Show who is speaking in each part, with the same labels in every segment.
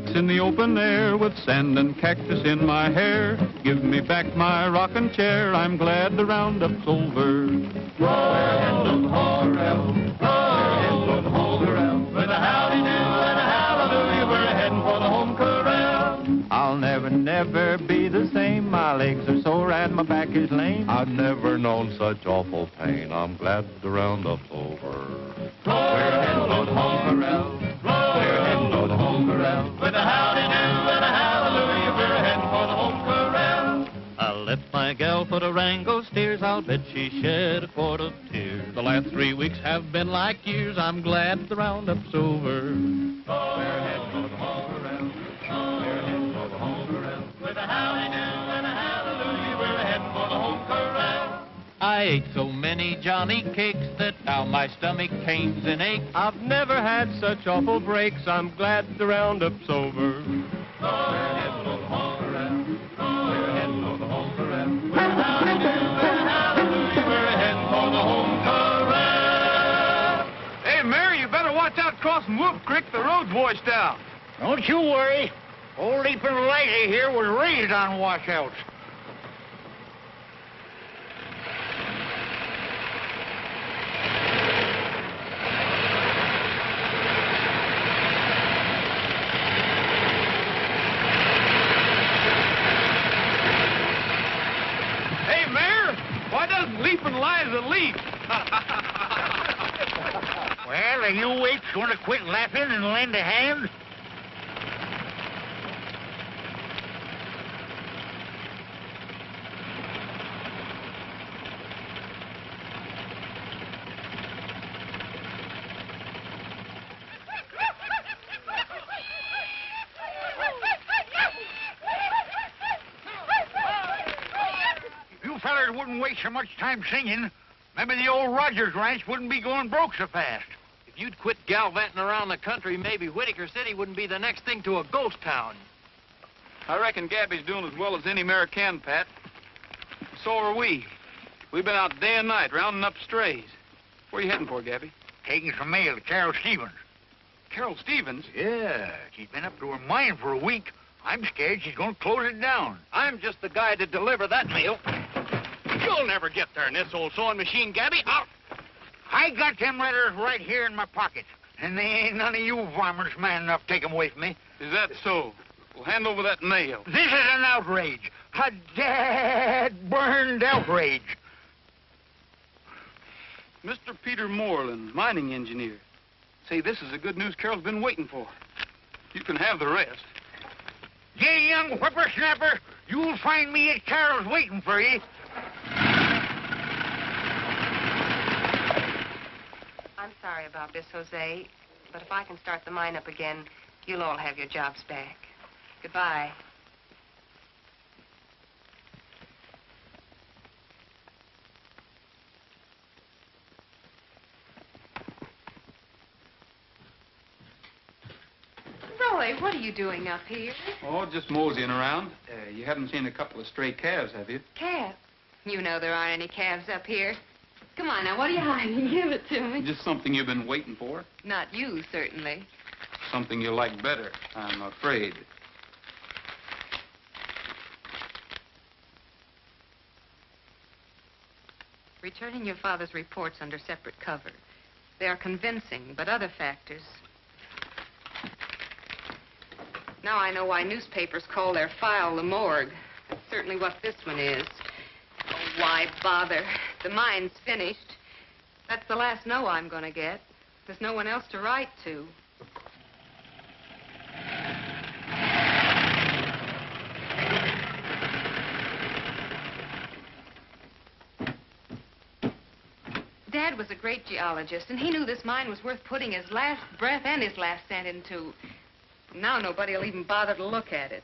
Speaker 1: nights in the open air with sand and cactus in my hair. Give me back my rocking chair, I'm glad the roundup's over. We're heading home, we're home corral. With a howdy do and a hallelujah, we're heading for the home corral. I'll never, never be the same. My legs are sore and my back is lame.
Speaker 2: I've never known such awful pain. I'm glad the roundup's over.
Speaker 1: We're heading for the home corral. We're heading for the home corral. With a howdy do and a hallelujah, we're heading for the home corral. I let my gal put a wrangle steers, I'll bet she shed a quart of tears. The last 3 weeks have been like years, I'm glad the roundup's over. We're heading for the home corral. We're heading for the home corral. With a howdy do and a hallelujah, we're heading for the home corral. I ate so many Johnny cakes that now my stomach pains and aches. I've never had such awful breaks, I'm glad the roundup's over. We're heading for the home corral. We're heading for the home corral. With a howdy do and a hallelujah, we're heading for the home corral.
Speaker 3: Hey, Mary, you better watch out crossing Wolf Creek. The road's washed out.
Speaker 4: Don't you worry. Old Leaping Lady here was raised on washouts.
Speaker 3: Hey, Mayor, why doesn't Leaping Liza leap?
Speaker 4: Well, are you apes going to quit laughing and lend a hand? If you fellers wouldn't waste so much time singing, maybe the old Rogers Ranch wouldn't be going broke so fast.
Speaker 5: If you'd quit gallivanting around the country, maybe Whitaker City wouldn't be the next thing to a ghost town.
Speaker 3: I reckon Gabby's doing as well as any mare can, Pat. So are we. We've been out day and night rounding up strays. Where are you heading for, Gabby?
Speaker 4: Taking some mail to Carol Stevens.
Speaker 3: Carol Stevens?
Speaker 4: Yeah, she's been up to her mine for a week. I'm scared she's going to close it down.
Speaker 5: I'm just the guy to deliver that mail. You'll never get there in this old sewing machine, Gabby.
Speaker 4: I got them letters right here in my pocket, and they ain't none of you varmints man enough to take them away from me.
Speaker 3: Is that so? Well, hand over that mail.
Speaker 4: This is an outrage. A dad-burned outrage.
Speaker 3: Mr. Peter Moreland, mining engineer. Say, this is the good news Carol's been waiting for. You can have the rest.
Speaker 4: You young whippersnapper, you'll find me at Carol's waiting for you.
Speaker 6: I'm sorry about this, Jose, but if I can start the mine up again, you'll all have your jobs back. Goodbye. Roy, what are you doing up here?
Speaker 3: Oh, just moseying around. You haven't seen a couple of stray calves, have you?
Speaker 6: Calves? You know there aren't any calves up here. Come on now, what are you hiding? Give it to me.
Speaker 3: Just something you've been waiting for.
Speaker 6: Not you, certainly.
Speaker 3: Something you like better, I'm afraid.
Speaker 6: Returning your father's reports under separate cover. They are convincing, but other factors. Now I know why newspapers call their file the morgue. That's certainly what this one is. Oh, why bother? The mine's finished. That's the last no I'm gonna get. There's no one else to write to. Dad was a great geologist, and he knew this mine was worth putting his last breath and his last cent into. Now nobody will even bother to look at it.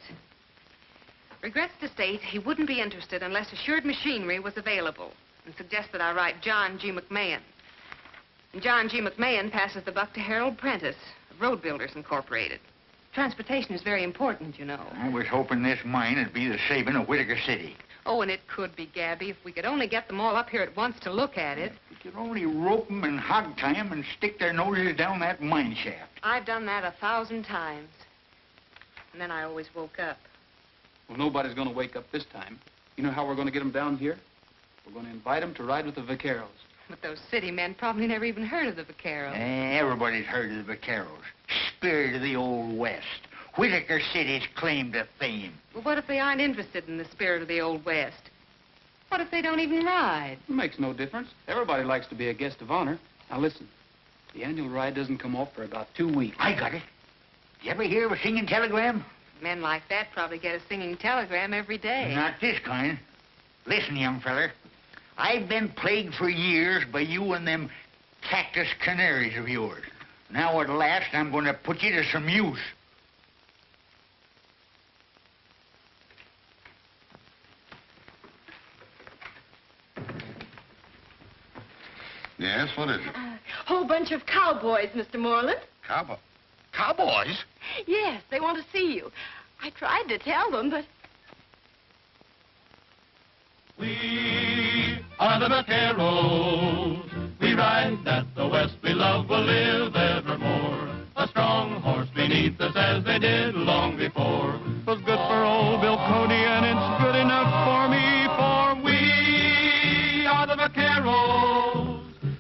Speaker 6: Regrets to state he wouldn't be interested unless assured machinery was available, and suggests that I write John G. McMahon. And John G. McMahon passes the buck to Harold Prentice of Road Builders Incorporated. Transportation is very important, you know.
Speaker 4: I was hoping this mine would be the saving of Whitaker City.
Speaker 6: Oh, and it could be, Gabby, if we could only get them all up here at once to look at it.
Speaker 4: We could only rope them and hog tie them and stick their noses down that mine shaft.
Speaker 6: I've done that 1,000 times. And then I always woke up.
Speaker 3: Well, nobody's going to wake up this time. You know how we're going to get them down here? We're going to invite them to ride with the vaqueros.
Speaker 6: But those city men probably never even heard of the vaqueros.
Speaker 4: Everybody's heard of the vaqueros. Spirit of the Old West. Whitaker City's claim to fame.
Speaker 6: Well, what if they aren't interested in the spirit of the Old West? What if they don't even ride?
Speaker 3: It makes no difference. Everybody likes to be a guest of honor. Now, listen. The annual ride doesn't come off for about 2 weeks.
Speaker 4: I got it. You ever hear of a singing telegram?
Speaker 6: Men like that probably get a singing telegram every day.
Speaker 4: Not this kind. Listen, young feller. I've been plagued for years by you and them cactus canaries of yours. Now, at last, I'm going to put you to some use.
Speaker 2: Yes, what is it?
Speaker 7: Whole bunch of cowboys, Mr. Moreland.
Speaker 2: Cowboys?
Speaker 7: Yes, they want to see you. I tried to tell them, but...
Speaker 1: We are the vaqueros. We ride that the West we love will live evermore. A strong horse beneath us as they did long before. 'Twas good for old Bill Cody and it's good enough for me, for we are the vaqueros.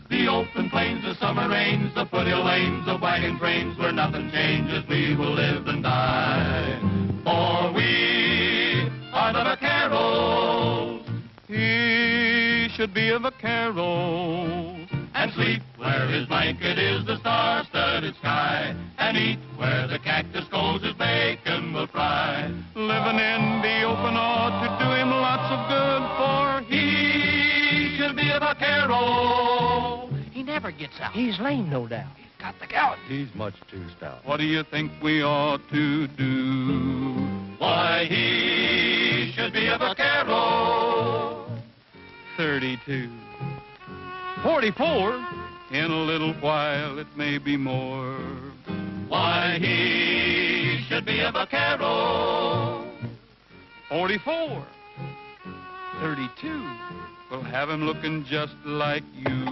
Speaker 1: The open plains, the summer rains, the foothill lanes, the wagon trains, where nothing changes, we will live and die. For we are the vaqueros. He should be a vaquero and sleep where his blanket is the star-studded sky, and eat where the cactus grows his bacon will fry. Living in the open ought to do him lots of good, for he should be a vaquero.
Speaker 5: He never gets out. He's lame, no doubt. He's got the gout.
Speaker 2: He's much too stout.
Speaker 1: What do you think we ought to do? Why, he should be a vaquero. 32. 44. In a little while, it may be more. Why, he should be a vaquero. 44. 32. We'll have him looking just like you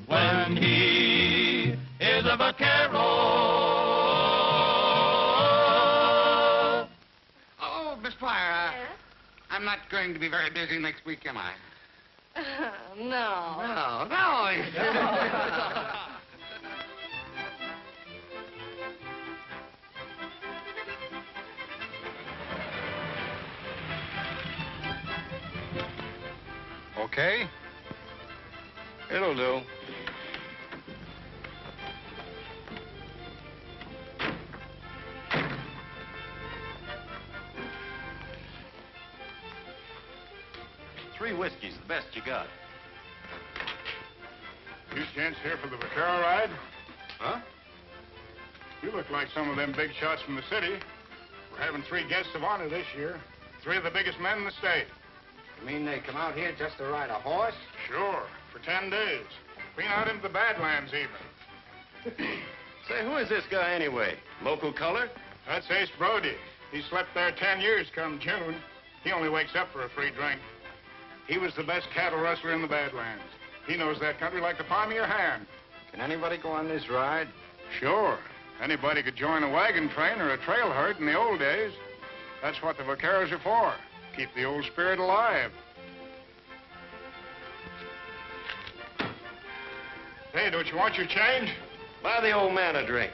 Speaker 1: when he is a vaquero.
Speaker 5: Oh, Miss Pryor, I'm not going to be very busy next week, am I?
Speaker 7: No.
Speaker 5: No.
Speaker 2: Okay? It'll do.
Speaker 5: Three whiskeys, the best you got.
Speaker 8: You gents here for the vaquero ride?
Speaker 5: Huh?
Speaker 8: You look like some of them big shots from the city. We're having 3 guests of honor this year. 3 of the biggest men in the state.
Speaker 5: You mean they come out here just to ride a horse?
Speaker 8: Sure, for 10 days. Clean out into the Badlands, even.
Speaker 5: Say, who is this guy anyway? Local color?
Speaker 8: That's Ace Brody. He slept there 10 years come June. He only wakes up for a free drink. He was the best cattle rustler in the Badlands. He knows that country like the palm of your hand.
Speaker 5: Can anybody go on this ride?
Speaker 8: Sure. Anybody could join a wagon train or a trail herd in the old days. That's what the vaqueros are for. Keep the old spirit alive. Hey, don't you want your change?
Speaker 5: Buy the old man a drink.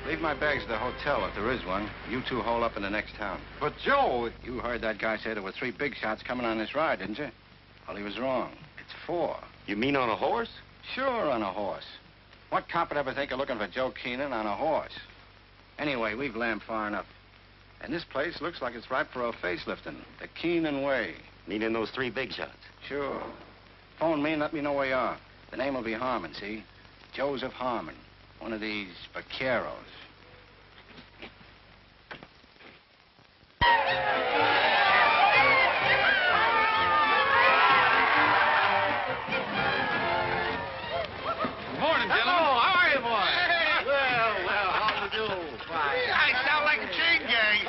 Speaker 9: Leave my bags at the hotel if there is one. You two hole up in the next town.
Speaker 5: But, Joe...
Speaker 9: You heard that guy say there were 3 big shots coming on this ride, didn't you? Well, he was wrong. It's 4.
Speaker 5: You mean on a horse?
Speaker 9: Sure, on a horse. What cop would ever think of looking for Joe Keenan on a horse? Anyway, we've lammed far enough. And this place looks like it's ripe for a facelifting. The Keenan way.
Speaker 5: Meaning those 3 big shots?
Speaker 9: Sure. Phone me and let me know where you are. The name will be Harmon, see? Joseph Harmon. One of these vaqueros.
Speaker 3: Good morning, gentlemen.
Speaker 5: Oh, how are you, boy?
Speaker 3: Hey.
Speaker 5: Well, how do you do? Fine.
Speaker 4: I sound like a chain gang.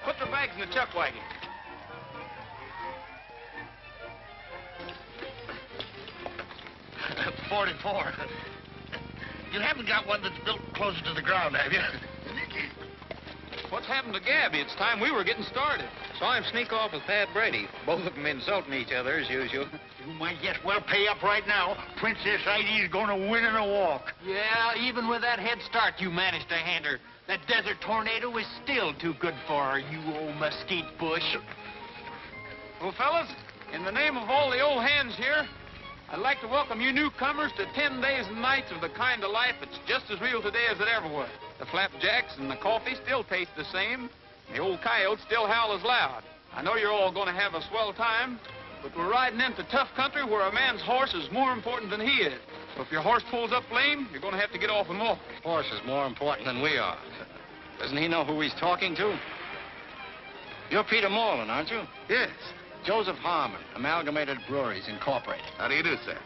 Speaker 3: Put the bags in the chuck wagon.
Speaker 10: 44. You haven't got one that's built closer to the ground, have you?
Speaker 3: What's happened to Gabby? It's time we were getting started.
Speaker 5: Saw him sneak off with Pat Brady. Both of them insulting each other as usual.
Speaker 4: You might just well pay up right now. Princess Idy's gonna win in a walk.
Speaker 10: Yeah, even with that head start you managed to hand her. That desert tornado is still too good for her, you old mesquite bush.
Speaker 3: Well, fellas, in the name of all the old hands here, I'd like to welcome you newcomers to 10 days and nights of the kind of life that's just as real today as it ever was. The flapjacks and the coffee still taste the same. The old coyotes still howl as loud. I know you're all going to have a swell time, but we're riding into tough country where a man's horse is more important than he is. So if your horse pulls up lame, you're going to have to get off and walk.
Speaker 9: Horse is more important than we are. Doesn't he know who he's talking to? You're Peter Moreland, aren't you?
Speaker 2: Yes.
Speaker 9: Joseph Harmon, Amalgamated Breweries, Incorporated.
Speaker 2: How do you do, sir?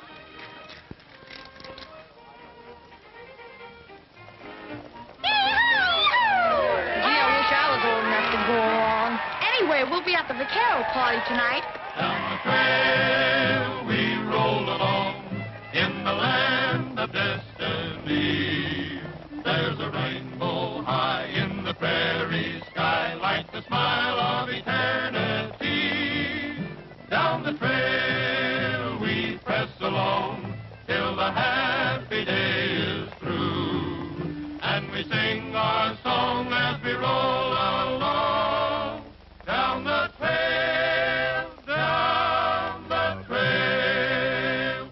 Speaker 7: Gee, I wish I was old enough to go along. Anyway, we'll be at the vaquero party tonight.
Speaker 1: Down the trail we rolled along in the land of destiny. There's a rainbow high in the prairie sky like the smile of eternity. Down the trail we press along till the happy day is through. And we sing our song as we roll along. Down the trail, down the trail.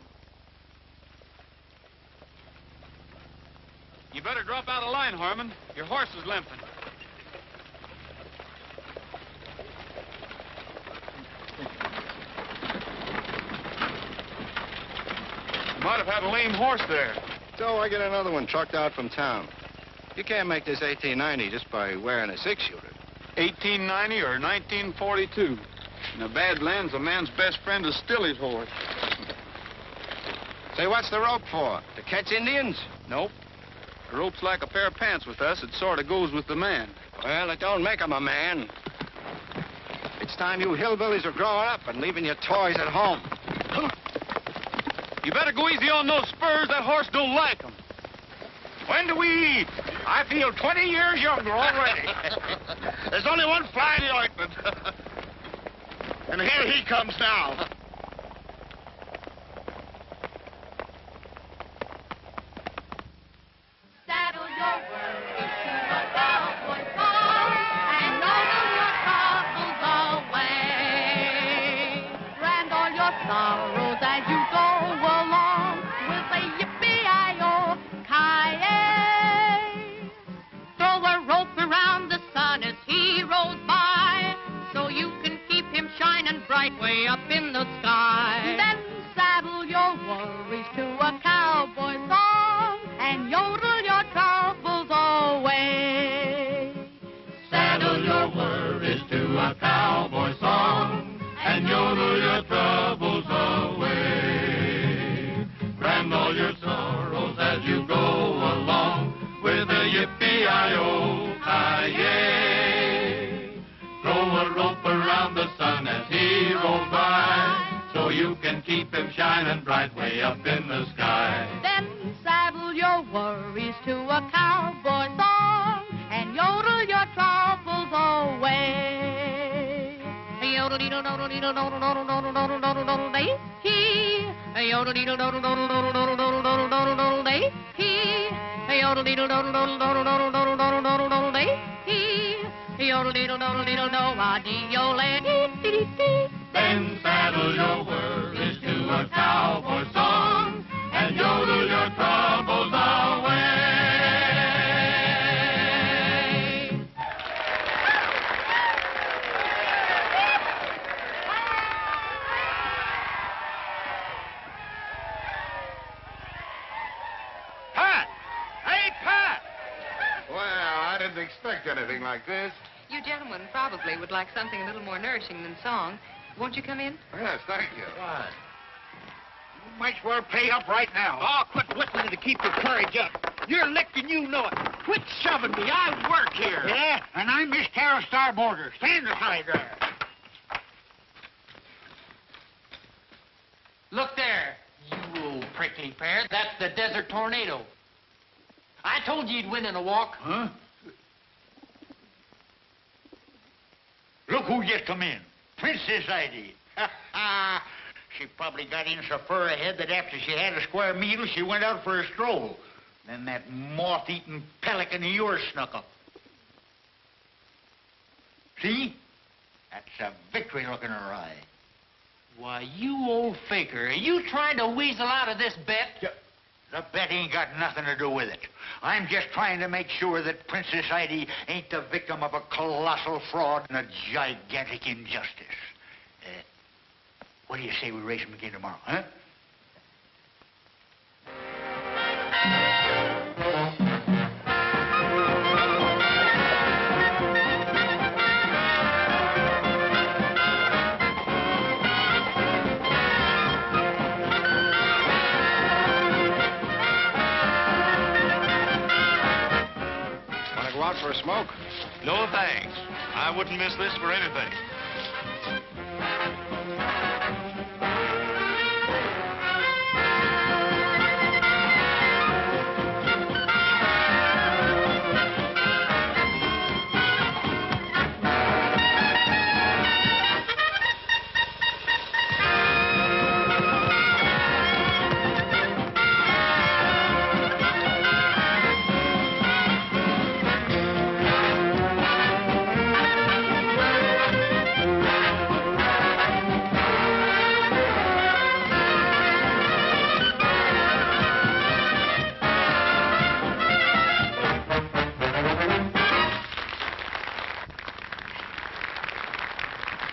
Speaker 3: You better drop out of line, Harmon. Your horse is limping. You might have had a lame horse there.
Speaker 9: So I get another one trucked out from town. You can't make this 1890 just by wearing a six-shooter.
Speaker 3: 1890 or 1942. In the Badlands, a man's best friend is still his horse.
Speaker 9: Say, what's the rope for? To catch Indians?
Speaker 3: Nope. The rope's like a pair of pants with us. It sort of goes with the man.
Speaker 9: Well, it don't make him a man. It's time you hillbillies are growing up and leaving your toys at home.
Speaker 3: You better go easy on those spurs. That horse don't like them.
Speaker 10: When do we eat? I feel 20 years younger already. There's only one fly in the ointment. And here he comes now.
Speaker 7: Saddle your worries to the cowboy song and over your troubles away. Brand all your sorrows as you go along with a yippee-i-oh-ki-yay. Throw a rope around the sun as he rolls by so you can keep him shining bright way up in the sky. Then saddle your worries to a cowboy song and yodel your troubles away.
Speaker 1: Saddle your worries to a cowboy song and yodel your troubles away. Brand all your sorrows as you go along with a yippee-i-oh-ki-yay. Throw a rope around the sun as he rolls by so you can keep him shining bright way up in the sky.
Speaker 7: Then saddle your worries to a cowboy song and yodel your troubles away. Yodel-dee-doo-doo-doo-doo-doo-doo-doo-doo-doo-doo-doo-doo-dee-hee. Yodel-dee-doo-doo-doo-doo-doo-doo-doo-doo-doo-doo-doo-doo-dee-hee. Yodel-dee-doo-doo-doo-doo-doo-doo-doo-doo-doo-doo-dee-hee. Yodel-dee-doo-doo-doo-doo-doo-doo-doo-doo-doo-dee.
Speaker 1: Then saddle your worries to a cowboy song and yodel your troubles away.
Speaker 8: Pat! Hey, Pat! Well, I didn't expect anything like this.
Speaker 6: You gentlemen probably would like something a little more nourishing than song. Won't you come in?
Speaker 8: Yes, thank you.
Speaker 4: What? You might as well pay up right now.
Speaker 10: Oh, quit whittling to keep your courage up. You're licked and you know it. Quit shoving me. I work here.
Speaker 4: Yeah, and I'm Miss Tara Starboarder. Stand aside there.
Speaker 10: Look there, you old prick.
Speaker 11: prickly pear. That's the Desert Tornado. I told you you'd win in a walk.
Speaker 4: Huh? Look who just come in. Princess Heidi. She probably got in so far ahead that after she had a square meal, she went out for a stroll. Then that moth-eaten pelican of yours snuck up. See? That's a victory look in her eye.
Speaker 11: Why, you old faker, are you trying to weasel out of this bet?
Speaker 4: Yeah. The bet ain't got nothing to do with it. I'm just trying to make sure that Princess Heidi ain't the victim of a colossal fraud and a gigantic injustice. What do you say we race them again tomorrow, huh?
Speaker 9: Want to go out for a smoke?
Speaker 5: No, thanks. I wouldn't miss this for anything.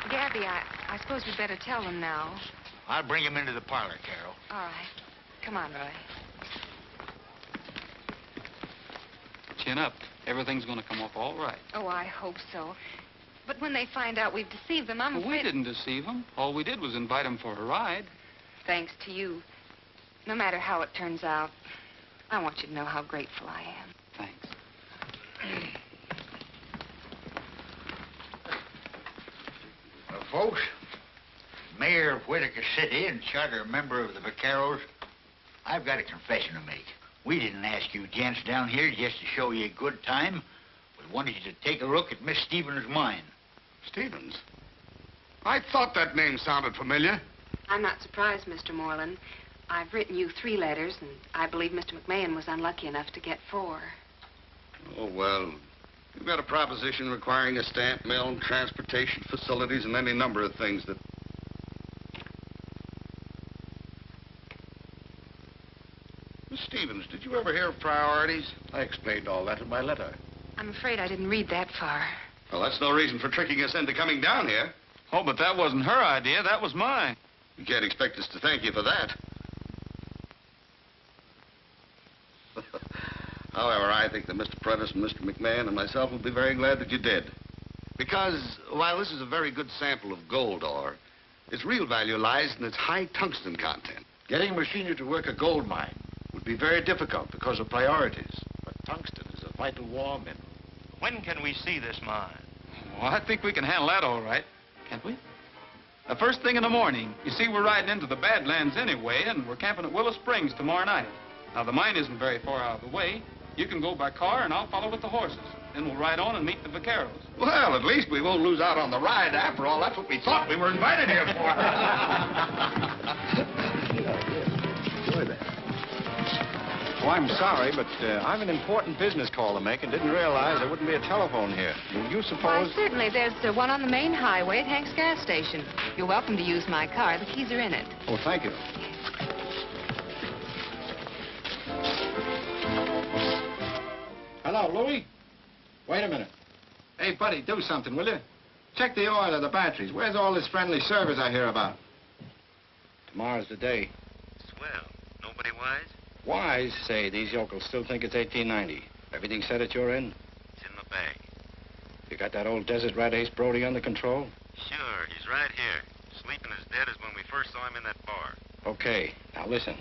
Speaker 6: Gabby, I suppose we'd better tell them now.
Speaker 4: I'll bring him into the parlor, Carol.
Speaker 6: All right. Come on, Roy.
Speaker 3: Chin up. Everything's going to come off all right.
Speaker 6: Oh, I hope so. But when they find out we've deceived them, I'm
Speaker 3: Well,
Speaker 6: afraid...
Speaker 3: we didn't deceive them. All we did was invite them for a ride.
Speaker 6: Thanks to you. No matter how it turns out, I want you to know how grateful I am.
Speaker 3: Thanks.
Speaker 4: Well, folks, Mayor of Whitaker City and charter member of the Vaqueros, I've got a confession to make. We didn't ask you gents down here just to show you a good time. We wanted you to take a look at Miss Stevens' mine.
Speaker 10: Stevens? I thought that name sounded familiar.
Speaker 6: I'm not surprised, Mr. Moreland. I've written you 3 letters, and I believe Mr. McMahon was unlucky enough to get 4.
Speaker 10: Oh, well, you've got a proposition requiring a stamp mill, transportation facilities, and any number of things that... Miss Stevens, did you ever hear of priorities?
Speaker 9: I explained all that in my letter.
Speaker 6: I'm afraid I didn't read that far.
Speaker 10: Well, that's no reason for tricking us into coming down here.
Speaker 3: Oh, but that wasn't her idea. That was mine.
Speaker 10: You can't expect us to thank you for that. However, I think that Mr. Prentice and Mr. McMahon and myself will be very glad that you did. Because while this is a very good sample of gold ore, its real value lies in its high tungsten content.
Speaker 9: Getting machinery to work a gold mine would be very difficult because of priorities. But tungsten is a vital war mineral.
Speaker 5: When can we see this mine?
Speaker 3: Well, I think we can handle that all right, can't we? The first thing in the morning. You see, we're riding into the Badlands anyway, and we're camping at Willow Springs tomorrow night. Now, the mine isn't very far out of the way. You can go by car, and I'll follow with the horses. Then we'll ride on and meet the vaqueros.
Speaker 10: Well, at least we won't lose out on the ride. After all, that's what we thought we were invited here for.
Speaker 9: Enjoy that. Oh, I'm sorry, but I've an important business call to make and didn't realize there wouldn't be a telephone here. Do you
Speaker 6: Why,
Speaker 9: suppose...
Speaker 6: certainly. There's one on the main highway at Hank's gas station. You're welcome to use my car. The keys are in it.
Speaker 9: Oh, thank you. Hello, Louie? Wait a minute. Hey, buddy, do something, will you? Check the oil of the batteries. Where's all this friendly service I hear about? Tomorrow's the day.
Speaker 5: Swell. Nobody wise?
Speaker 9: Wise? Say, these yokels still think it's 1890. Everything set at your end?
Speaker 5: It's in the bag.
Speaker 9: You got that old desert rat Ace Brody under control?
Speaker 5: Sure, he's right here. Sleeping as dead as when we first saw him in that bar.
Speaker 9: Okay, now listen.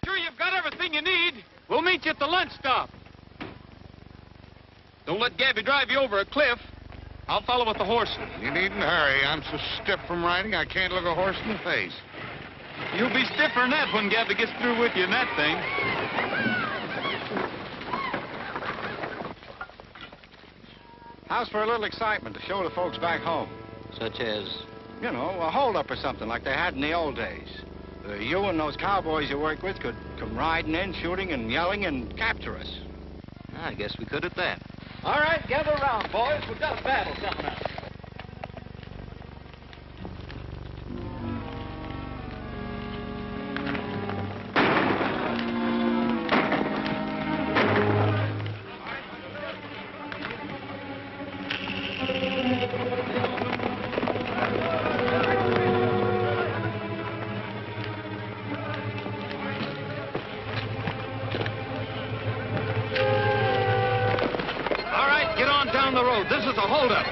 Speaker 3: Sure you've got everything you need. We'll meet you at the lunch stop. Don't let Gabby drive you over a cliff. I'll follow with the horses.
Speaker 10: You needn't hurry. I'm so stiff from riding, I can't look a horse in the face.
Speaker 3: You'll be stiffer than that when Gabby gets through with you in that thing.
Speaker 9: How's for a little excitement to show the folks back home?
Speaker 11: Such as?
Speaker 9: You know, a holdup or something like they had in the old days. You and those cowboys you work with could come riding in, shooting and yelling and capture us.
Speaker 11: I guess we could at that.
Speaker 5: All right, gather around, boys. We've got a battle coming up. Down the road. This is a holdup.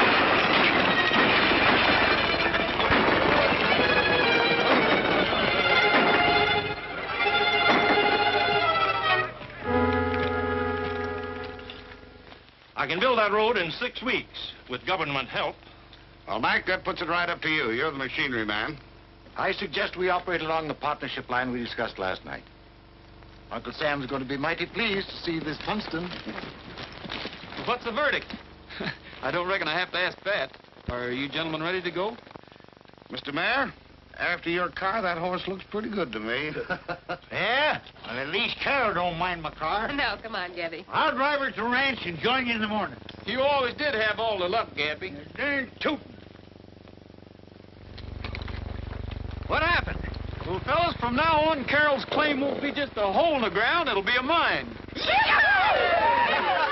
Speaker 5: I can build that road in 6 weeks with government help.
Speaker 10: Well, Mac, that puts it right up to you. You're the machinery man.
Speaker 12: I suggest we operate along the partnership line we discussed last night. Uncle Sam's going to be mighty pleased to see this tungsten.
Speaker 3: What's the verdict? I don't reckon I have to ask that. Are you gentlemen ready to go?
Speaker 10: Mr. Mayor, after your car, that horse looks pretty good to me.
Speaker 4: Yeah? Well, at least Carol don't mind my car.
Speaker 6: No, come on, Gabby.
Speaker 4: I'll drive her to the ranch and join you in the morning.
Speaker 3: You always did have all the luck, Gabby.
Speaker 4: Darn tootin'.
Speaker 3: What happened? Well, fellas, from now on, Carol's claim won't be just a hole in the ground. It'll be a mine.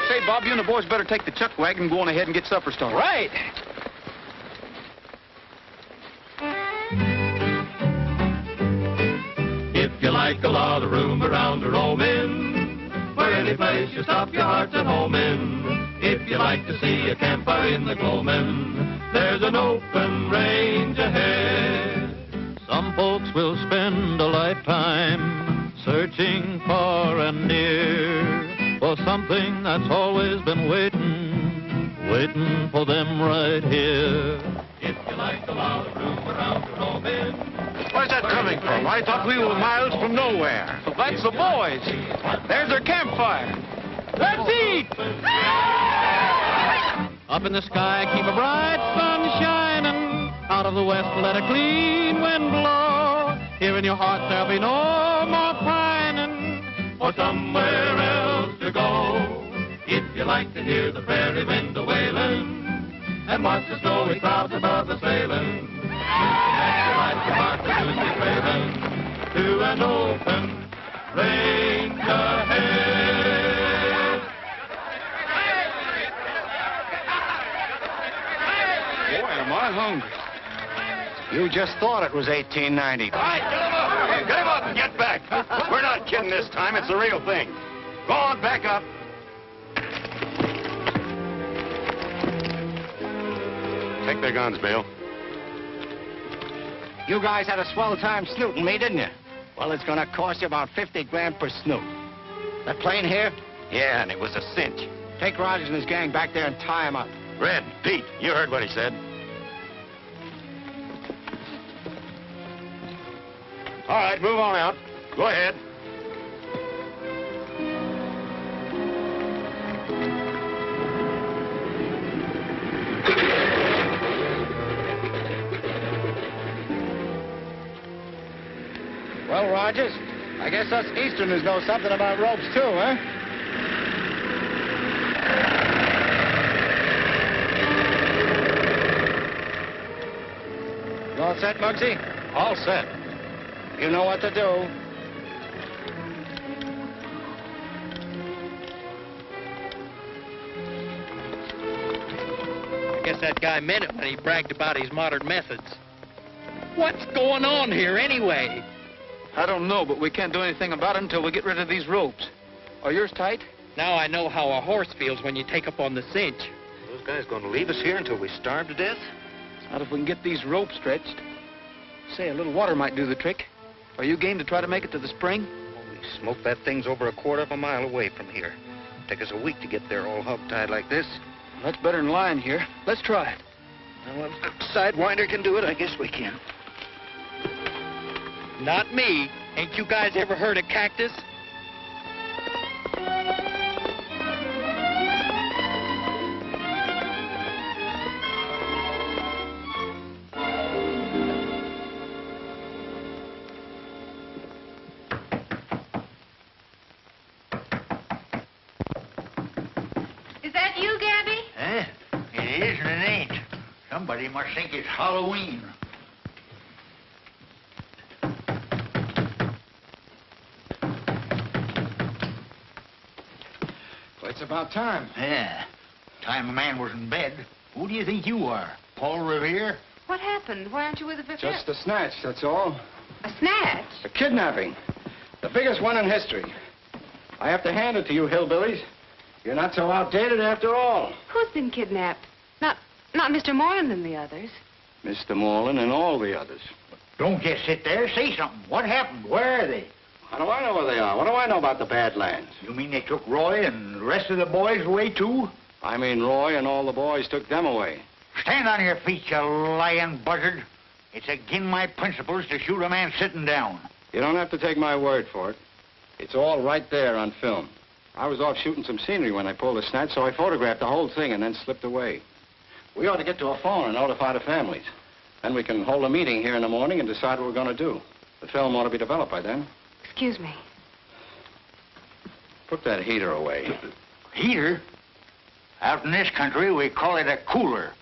Speaker 3: Say, Bob, you and the boys better take the chuck wagon and go on ahead and get supper started.
Speaker 5: Right.
Speaker 1: If you like a lot of room around to roam in, where any place you stop your heart's at home in. If you like to see a campfire in the gloaming, there's an open range ahead. Some folks will spend a lifetime searching far and near for something that's always been waiting for them right here. If you like a lot of room around to roam in.
Speaker 5: Where's that coming from? I thought we were miles from nowhere.
Speaker 3: So that's the boys. There's their campfire. Let's eat!
Speaker 1: Up in the sky, keep a bright sun shining. Out of the west, let a clean wind blow. Here in your heart, there'll be no more pining or somewhere else to go. If you like to hear the prairie wind a-wailing and watch the snowy clouds above the sailing, light your heart to soon be trailing to an open range ahead.
Speaker 9: Boy, am I hungry. You just thought it was 1890.
Speaker 5: All right, get him up. Get him up and get back. We're not kidding this time. It's the real thing. Go on, back up.
Speaker 10: Take their guns, Bill.
Speaker 9: You guys had a swell time snooting me, didn't you? Well, it's gonna cost you about 50 grand per snoot. That plane here?
Speaker 5: Yeah, and it was a cinch.
Speaker 9: Take Rogers and his gang back there and tie him up.
Speaker 5: Red, Pete, you heard what he said. All right, move on out. Go ahead.
Speaker 9: Well, Rogers, I guess us Easterners know something about ropes, too, huh? You all set, Muggsy?
Speaker 5: All set.
Speaker 9: You know what to do.
Speaker 11: I guess that guy meant it when he bragged about his modern methods. What's going on here, anyway?
Speaker 3: I don't know, but we can't do anything about it until we get rid of these ropes. Are yours tight?
Speaker 11: Now I know how a horse feels when you take up on the cinch.
Speaker 5: Those guys going to leave us here until we starve to death?
Speaker 3: Not if we can get these ropes stretched. Say, a little water might do the trick. Are you game to try to make it to the spring?
Speaker 5: Holy smoke, that thing's over a quarter of a mile away from here. Take us a week to get there all hog-tied like this.
Speaker 3: That's better than lying here. Let's try it.
Speaker 5: Well, if Sidewinder can do it, I guess we can.
Speaker 11: Not me. Ain't you guys ever heard of Cactus?
Speaker 6: Is that you, Gabby?
Speaker 4: Eh? It is and it ain't. Somebody must think it's Halloween.
Speaker 12: Well, it's about time.
Speaker 4: Yeah. Time a man was in bed. Who do you think you are? Paul Revere?
Speaker 6: What happened? Why aren't you with the Vivier?
Speaker 9: Just a snatch, that's all.
Speaker 6: A snatch?
Speaker 9: A kidnapping. The biggest one in history. I have to hand it to you, hillbillies. You're not so outdated after all.
Speaker 6: Who's been kidnapped? Not Mr. Moreland and the others.
Speaker 9: Mr. Moreland and all the others.
Speaker 4: Don't just sit there. Say something. What happened? Where are they?
Speaker 9: How do I know where they are? What do I know about the Badlands?
Speaker 4: You mean they took Roy and the rest of the boys away, too?
Speaker 9: I mean Roy and all the boys took them away.
Speaker 4: Stand on your feet, you lying buzzard. It's against my principles to shoot a man sitting down.
Speaker 9: You don't have to take my word for it. It's all right there on film. I was off shooting some scenery when I pulled the snatch, so I photographed the whole thing and then slipped away. We ought to get to a phone and notify the families. Then we can hold a meeting here in the morning and decide what we're going to do. The film ought to be developed by then.
Speaker 6: Excuse me.
Speaker 9: Put that heater away.
Speaker 4: Heater? Out in this country, we call it a cooler.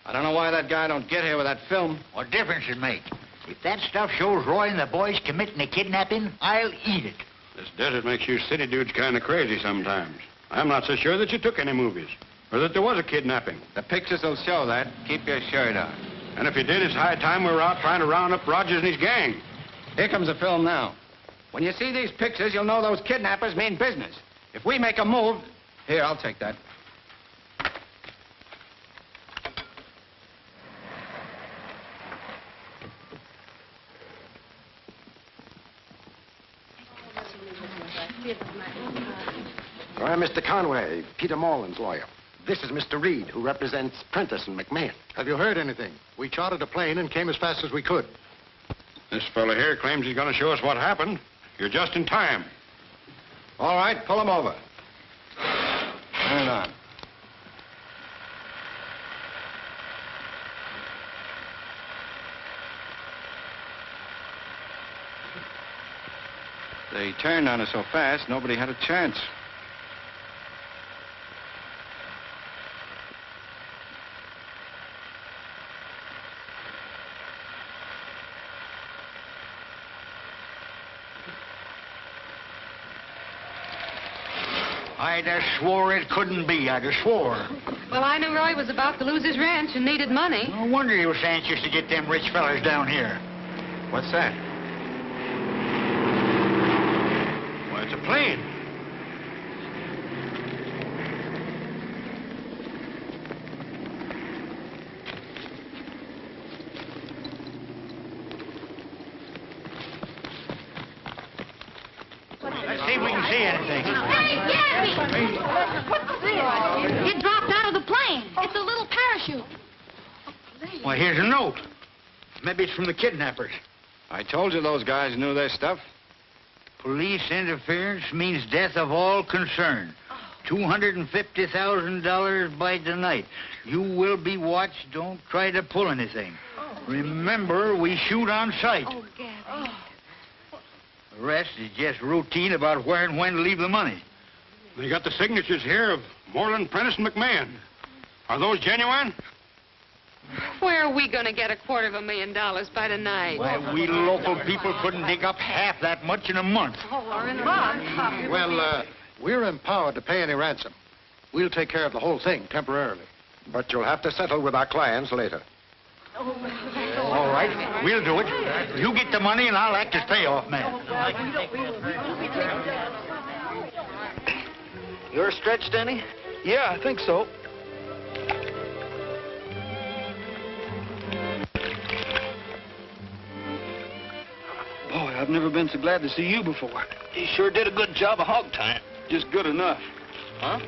Speaker 9: I don't know why that guy don't get here with that film.
Speaker 4: What difference it make? If that stuff shows Roy and the boys committing a kidnapping, I'll eat it.
Speaker 5: This desert makes you city dudes kind of crazy sometimes. I'm not so sure that you took any movies, or that there was a kidnapping.
Speaker 9: The pictures will show that. Keep your shirt on.
Speaker 5: And if you did, it's high time we were out trying to round up Rogers and his gang.
Speaker 9: Here comes the film now. When you see these pictures, you'll know those kidnappers mean business. If we make a move... Here, I'll take that.
Speaker 12: I'm Mr. Conway, Peter Moreland's lawyer. This is Mr. Reed, who represents Prentice and McMahon.
Speaker 13: Have you heard anything? We chartered a plane and came as fast as we could.
Speaker 5: This fella here claims he's going to show us what happened. You're just in time.
Speaker 9: All right, pull him over. Turn it on. They turned on us so fast, nobody had a chance.
Speaker 4: I'd have swore it couldn't be. I'd have swore.
Speaker 6: Well, I knew Roy was about to lose his ranch and needed money.
Speaker 4: No wonder he was anxious to get them rich fellas down here.
Speaker 9: What's that?
Speaker 5: Why, it's a plane.
Speaker 4: Let's see if we can see anything.
Speaker 7: Hey, Gabby! What's this? It dropped out of the plane. It's a little parachute.
Speaker 4: Why, here's a note. Maybe it's from the kidnappers.
Speaker 9: I told you those guys knew their stuff.
Speaker 4: Police interference means death of all concerned. $250,000 by tonight. You will be watched. Don't try to pull anything. Remember, we shoot on sight.
Speaker 6: Oh, Gabby.
Speaker 4: The rest is just routine about where and when to leave the money.
Speaker 5: They got the signatures here of Moreland, Prentice, and McMahon. Are those genuine?
Speaker 6: Where are we going to get $250,000 by tonight?
Speaker 4: Why, we local people couldn't dig up half that much in a month.
Speaker 6: Oh, we're in luck.
Speaker 13: Well, we're empowered to pay any ransom. We'll take care of the whole thing temporarily. But you'll have to settle with our clients later.
Speaker 4: All right, we'll do it. You get the money and I'll act as payoff man.
Speaker 11: You're stretched any? Yeah, I think so.
Speaker 9: Boy, I've never been so glad to see you before.
Speaker 11: You sure did a good job of hog tying.
Speaker 9: Just good enough.
Speaker 11: Huh?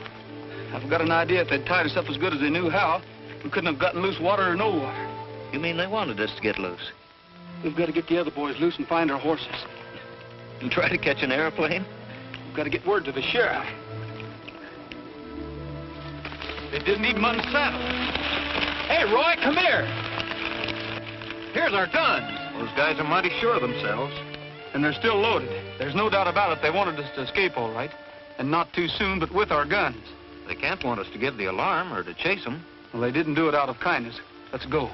Speaker 9: I've got an idea if they'd tied us up as good as they knew how, we couldn't have gotten loose water or no water.
Speaker 1: You mean they wanted us to get loose?
Speaker 14: We've got to get the other boys loose and find our horses.
Speaker 1: And try to catch an airplane?
Speaker 14: We've got to get word to the sheriff. They didn't even unsaddle. Hey, Roy, come here. Here's our guns.
Speaker 13: Those guys are mighty sure of themselves.
Speaker 14: And they're still loaded. There's no doubt about it. They wanted us to escape all right. And not too soon, but with our guns.
Speaker 13: They can't want us to give the alarm or to chase them.
Speaker 14: Well, they didn't do it out of kindness. Let's go.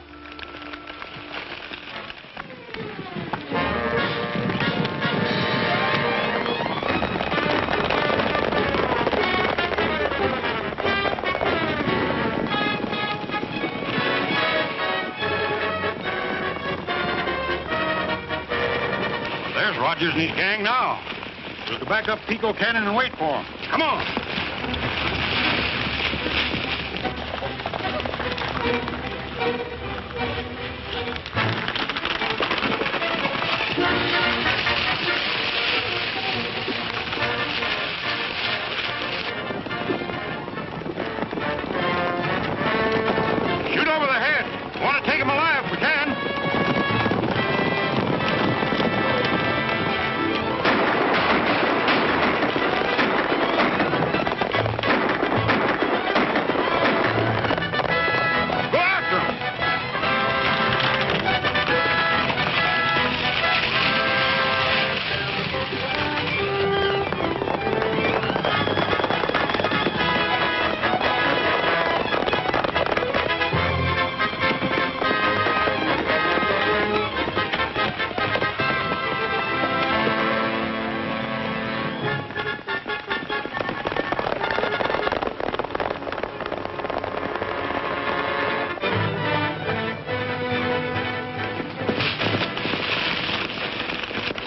Speaker 8: There's Rogers and his gang now. We'll go back up Pico Canyon and wait for them. Come on. Shoot over the head. Want to take him alive if we can.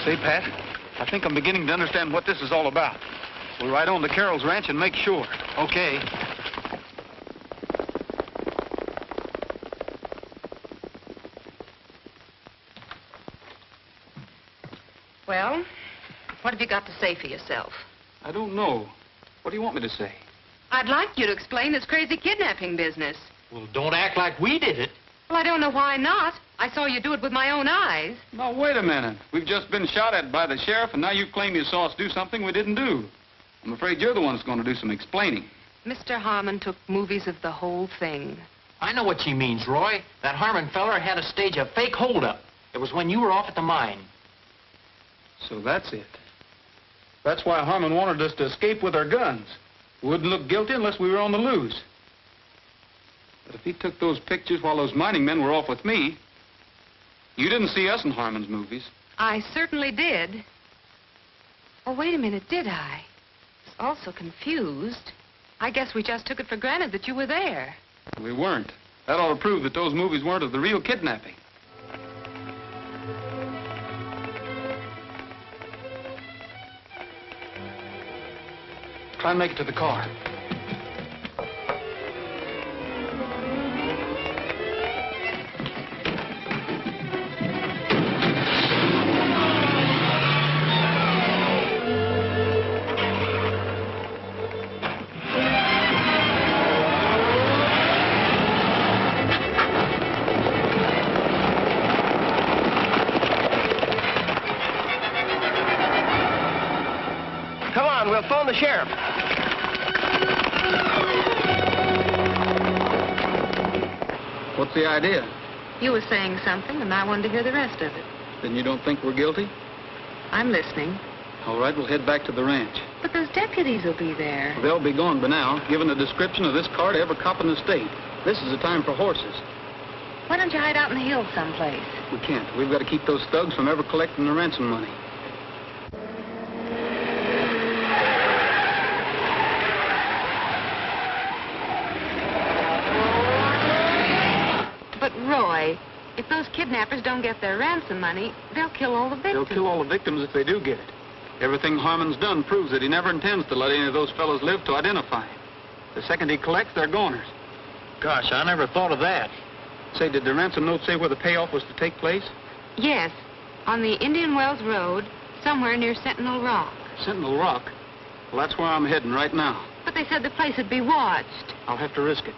Speaker 14: Say, Pat, I think I'm beginning to understand what this is all about. We'll ride on to Carroll's ranch and make sure. Okay.
Speaker 6: Well, what have you got to say for yourself?
Speaker 14: I don't know. What do you want me to say?
Speaker 6: I'd like you to explain this crazy kidnapping business.
Speaker 11: Well, don't act like we did it.
Speaker 6: Well, I don't know why not. I saw you do it with my own eyes.
Speaker 14: Now, wait a minute. We've just been shot at by the sheriff, and now you claim you saw us do something we didn't do. I'm afraid you're the one that's going to do some explaining.
Speaker 6: Mr. Harmon took movies of the whole thing.
Speaker 11: I know what she means, Roy. That Harmon feller had to stage a fake holdup. It was when you were off at the mine.
Speaker 14: So that's it. That's why Harmon wanted us to escape with our guns. We wouldn't look guilty unless we were on the loose. But if he took those pictures while those mining men were off with me, you didn't see us in Harmon's movies.
Speaker 6: I certainly did. Oh, wait a minute, did I? I was also confused. I guess we just took it for granted that you were there.
Speaker 14: We weren't. That ought to prove that those movies weren't of the real kidnapping. Try and make it to the car.
Speaker 15: Come on, we'll phone the sheriff.
Speaker 14: What's the idea?
Speaker 6: You were saying something, and I wanted to hear the rest of it.
Speaker 14: Then you don't think we're guilty?
Speaker 6: I'm listening.
Speaker 14: All right, we'll head back to the ranch.
Speaker 6: But those deputies will be there.
Speaker 14: They'll be gone by now, giving a description of this car to every cop in the state. This is the time for horses.
Speaker 6: Why don't you hide out in the hills someplace?
Speaker 14: We can't. We've got to keep those thugs from ever collecting the ransom money.
Speaker 6: But, Roy, if those kidnappers don't get their ransom money, they'll kill all the victims.
Speaker 14: They'll kill all the victims if they do get it. Everything Harmon's done proves that he never intends to let any of those fellows live to identify him. The second he collects, they're goners.
Speaker 11: Gosh, I never thought of that.
Speaker 14: Say, did the ransom note say where the payoff was to take place?
Speaker 6: Yes, on the Indian Wells Road, somewhere near Sentinel Rock.
Speaker 14: Sentinel Rock? Well, that's where I'm heading right now.
Speaker 6: But they said the place would be watched.
Speaker 14: I'll have to risk it.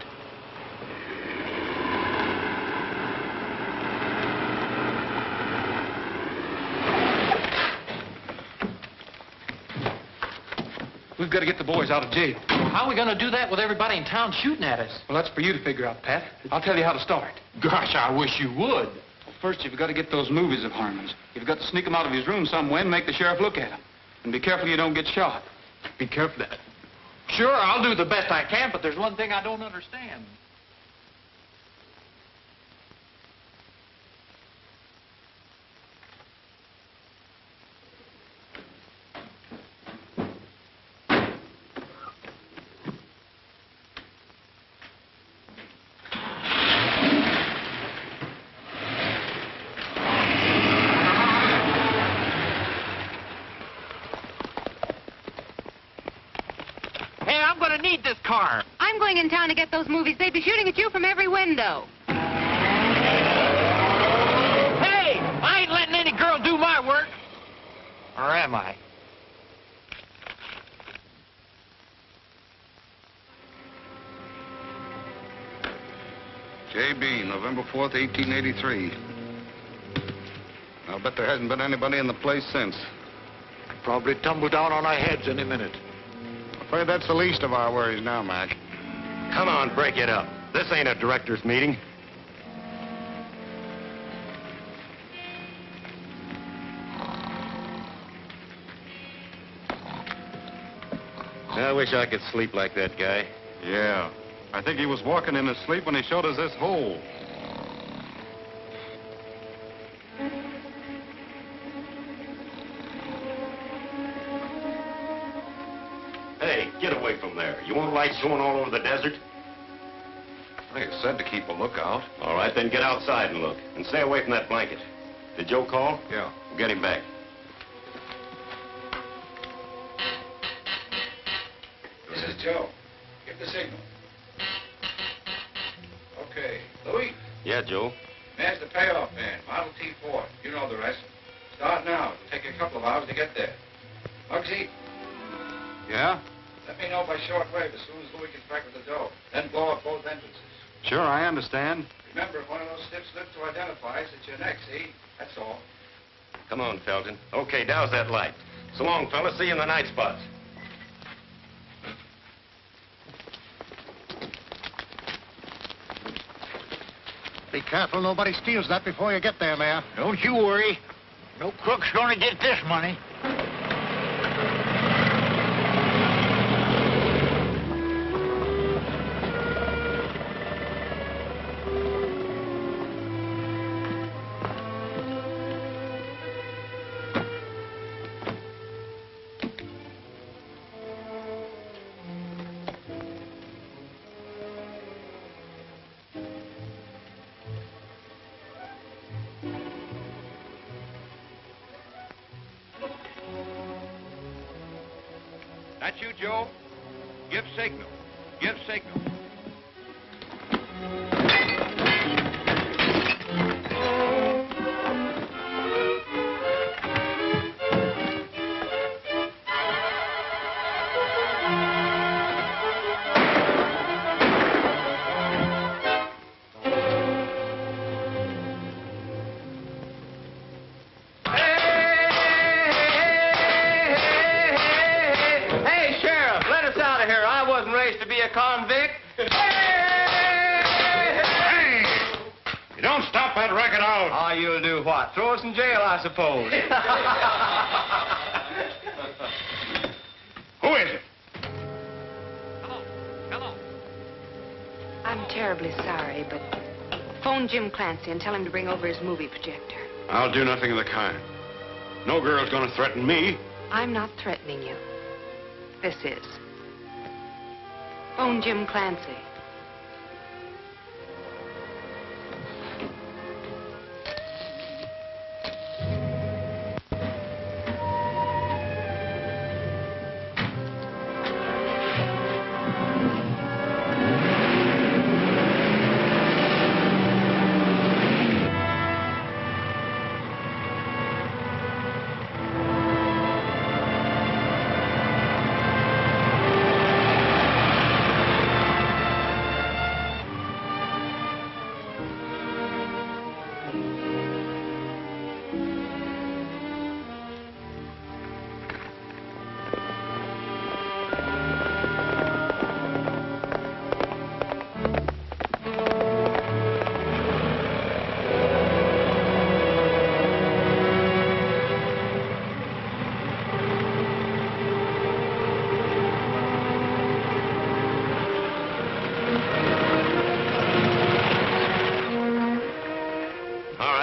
Speaker 14: We've got to get the boys out of jail.
Speaker 11: How are we going to do that with everybody in town shooting at us?
Speaker 14: Well, that's for you to figure out, Pat. I'll tell you how to start.
Speaker 3: Gosh, I wish you would.
Speaker 14: Well, first, you've got to get those movies of Harmon's. You've got to sneak them out of his room somewhere and make the sheriff look at them. And be careful you don't get shot.
Speaker 3: Be careful.
Speaker 11: Sure, I'll do the best I can, but there's one thing I don't understand. Need this car.
Speaker 6: I'm going in town to get those movies. They'd be shooting at you from every window.
Speaker 11: Hey, I ain't letting any girl do my work. Or am I?
Speaker 10: J.B., November 4th, 1883. I'll bet there hasn't been anybody in the place since.
Speaker 12: Probably tumble down on our heads any minute.
Speaker 8: Afraid that's the least of our worries now, Mac.
Speaker 5: Come on, break it up. This ain't a director's meeting. I wish I could sleep like that guy.
Speaker 2: Yeah. I think he was walking in his sleep when he showed us this hole.
Speaker 5: Hey, get away from there. You want lights going all over the desert?
Speaker 2: They said to keep a lookout.
Speaker 5: All right, then get outside and look. And stay away from that blanket. Did Joe call?
Speaker 2: Yeah.
Speaker 5: We'll get him back.
Speaker 9: This is Joe. Give the signal. Okay. Louis,
Speaker 5: Yeah, Joe.
Speaker 9: man's the payoff man, Model T4. You know the rest. Start now. It'll take you a couple of hours to get there. Muggsy,
Speaker 2: Yeah?
Speaker 9: let me know by shortwave as soon as Louis gets back with the dough. Then blow up both entrances.
Speaker 2: Sure, I understand.
Speaker 9: Remember, if one of those stiff slips to identify us, it's your neck, see? That's all.
Speaker 5: Come on, Felton. Okay, douse that light. So long, fellas. See you in the night spots.
Speaker 13: Be careful nobody steals that before you get there, Mayor.
Speaker 4: Don't you worry. No crook's gonna get this money.
Speaker 8: That you, Joe? Give signal. Give signal.
Speaker 11: Hey, Sheriff, let us out of here. I wasn't raised to be a convict.
Speaker 8: Hey! You don't stop that racket out.
Speaker 11: Oh, you'll do what? Throw us in jail, I suppose.
Speaker 8: Who is it?
Speaker 6: I'm terribly sorry, but phone Jim Clancy and tell him to bring over his movie projector.
Speaker 5: I'll do nothing of the kind. No girl's gonna threaten me.
Speaker 6: I'm not threatening you. This is. Phone Jim Clancy.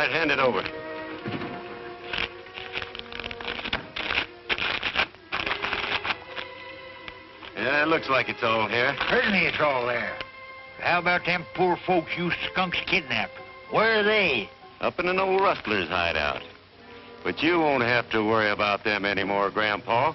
Speaker 5: right, hand it over. Yeah, it looks like it's all here.
Speaker 4: Certainly it's all there. How about them poor folks you skunks kidnapped? Where are they?
Speaker 5: Up in an old rustler's hideout. But you won't have to worry about them anymore, Grandpa.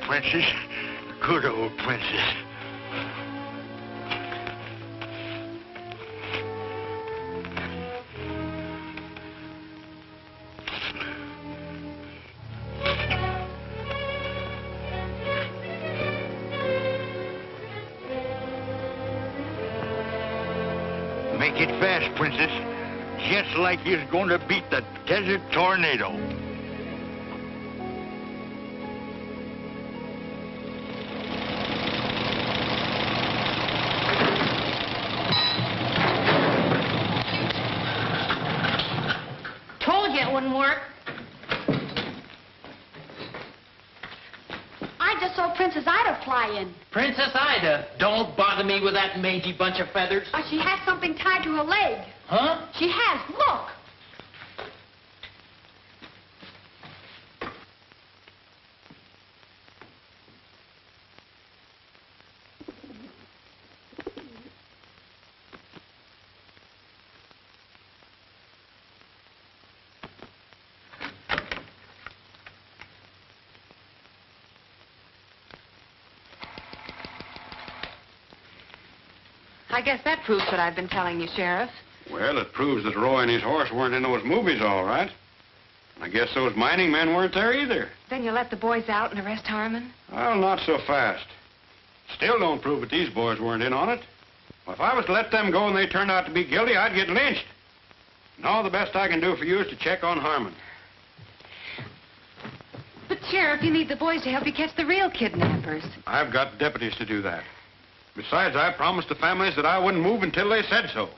Speaker 4: Princess. Good old princess. Make it fast, princess. Just like you're going to beat the desert tornado.
Speaker 7: Wouldn't work. I just saw Princess Ida fly in.
Speaker 11: Princess Ida? Don't bother me with that mangy bunch of feathers.
Speaker 7: She has something tied to her leg.
Speaker 11: Huh?
Speaker 7: She has. Look.
Speaker 6: I guess that proves what I've been telling you, Sheriff.
Speaker 9: Well, it proves that Roy and his horse weren't in those movies, all right. I guess those mining men weren't there either.
Speaker 6: Then you let the boys out and arrest Harmon?
Speaker 9: Well, not so fast. Still don't prove that these boys weren't in on it. Well, if I was to let them go and they turned out to be guilty, I'd get lynched. Now the best I can do for you is to check on Harmon.
Speaker 7: But
Speaker 6: Sheriff, you need the boys to help you catch the real kidnappers.
Speaker 14: I've got deputies to do that. Besides, I promised the families that I wouldn't move until they said so.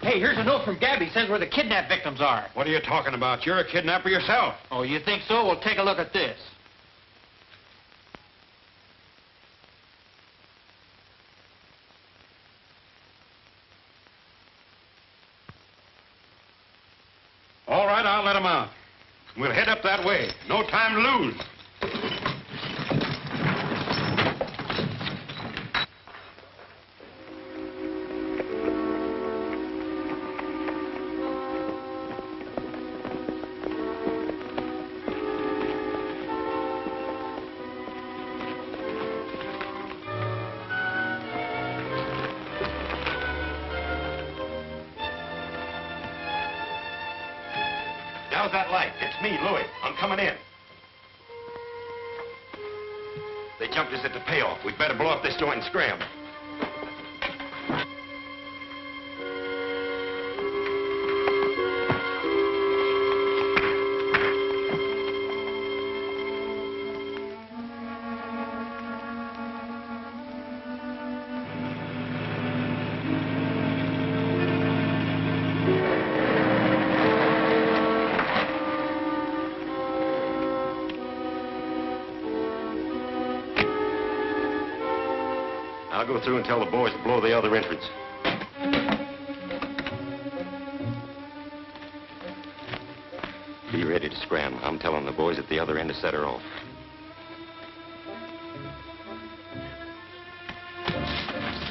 Speaker 11: Hey, here's a note from Gabby. Says where the kidnap victims are.
Speaker 14: What are you talking about? You're a kidnapper yourself.
Speaker 11: Oh, you think so? Well, take a look at this.
Speaker 14: All right, I'll let them out. We'll head up that way. No time to lose.
Speaker 5: How's that light? It's me, Louis. I'm coming in. They jumped us at the payoff. We'd better blow up this joint and scram. I'll go through and tell the boys to blow the other entrance. Be ready to scram. I'm telling the boys at the other end to set her off.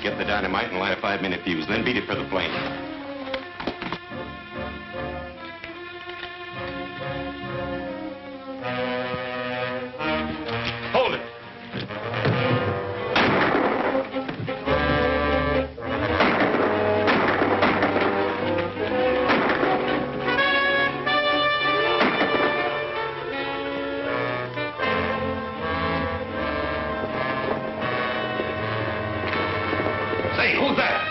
Speaker 5: Get the dynamite and light a 5-minute fuse, then beat it for the plane. Hold it. Say, who's that?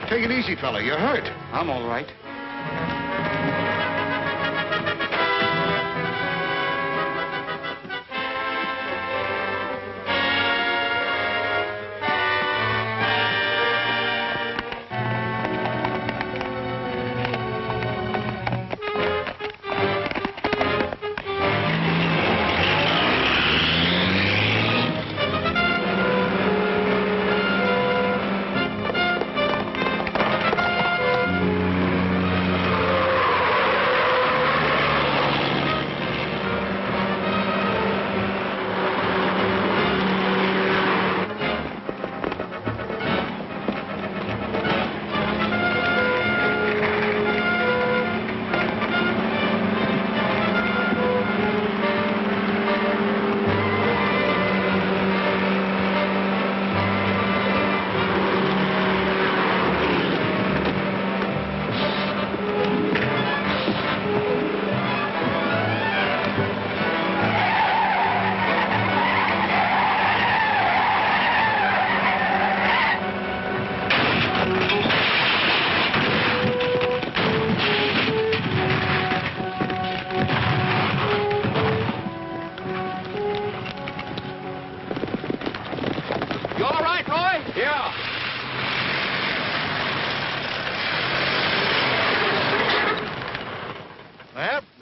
Speaker 13: Take it easy, fella. You're hurt.
Speaker 9: I'm all right.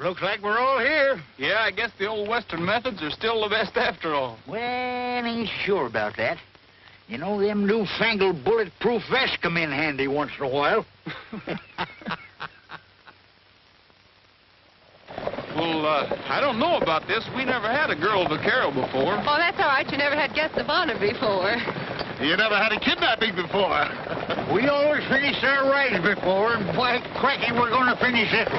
Speaker 4: Looks like we're all here.
Speaker 3: Yeah, I guess the old Western methods are still the best after all.
Speaker 4: Well, I ain't sure about that. You know, them newfangled bulletproof vests come in handy once in a while.
Speaker 3: Well, I don't know about this. We never had a girl vaquero before.
Speaker 6: Oh, that's all right. You never had guests of honor before.
Speaker 8: You never had a kidnapping before.
Speaker 4: We always finished our rides before, and by cracky, we're going to finish it.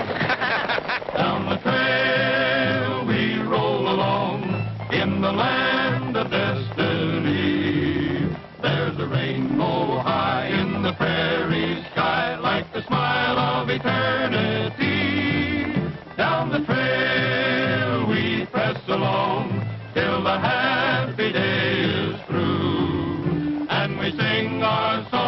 Speaker 1: Down the trail we roll along in the land of destiny. There's a rainbow high in the prairie sky like the smile of eternity. Down the trail we press along till the happy day is through, and we sing our song.